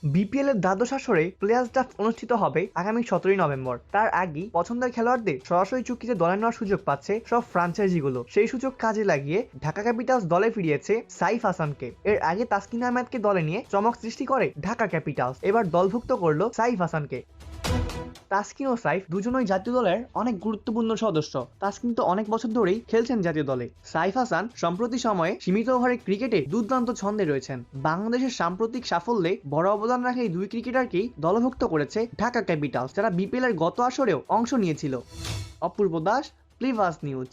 BPL এর দ্বাদশ আসরে প্লেয়ার্স ড্রাফট অনুষ্ঠিত হবে আগামী 17ই নভেম্বর। তার আগেই পছন্দের খেলোয়াড়দের সরাসরি চুক্তিতে দলে নেওয়ার সুযোগ পাচ্ছে সব ফ্র্যাঞ্চাইজিগুলো। সেই সুযোগ কাজে লাগিয়ে ঢাকা ক্যাপিটালস দলে ফিরিয়েছে সাইফ হাসানকে। এর আগে তাসকিন আহমেদকে দলে নিয়ে চমক সৃষ্টি করে ঢাকা ক্যাপিটালস, এবার দলভুক্ত করলো সাইফ হাসানকে। তাসকিন ও সাইফ দুজনই জাতীয় দলের অনেক গুরুত্বপূর্ণ সদস্য। তাসকিন তো অনেক বছর ধরেই খেলছেন জাতীয় দলে। সাইফ হাসান সম্প্রতি সময়ে সীমিত ওভারের ক্রিকেটে দুর্দান্ত ছন্দে রয়েছেন। বাংলাদেশের সাম্প্রতিক সাফল্যে বড় অবদান রাখা এই দুই ক্রিকেটারকেই দলভুক্ত করেছে ঢাকা ক্যাপিটালস, যারা বিপিএল এর গত আসরেও অংশ নিয়েছিল। অপূর্ব দাস, প্লেভাস নিউজ।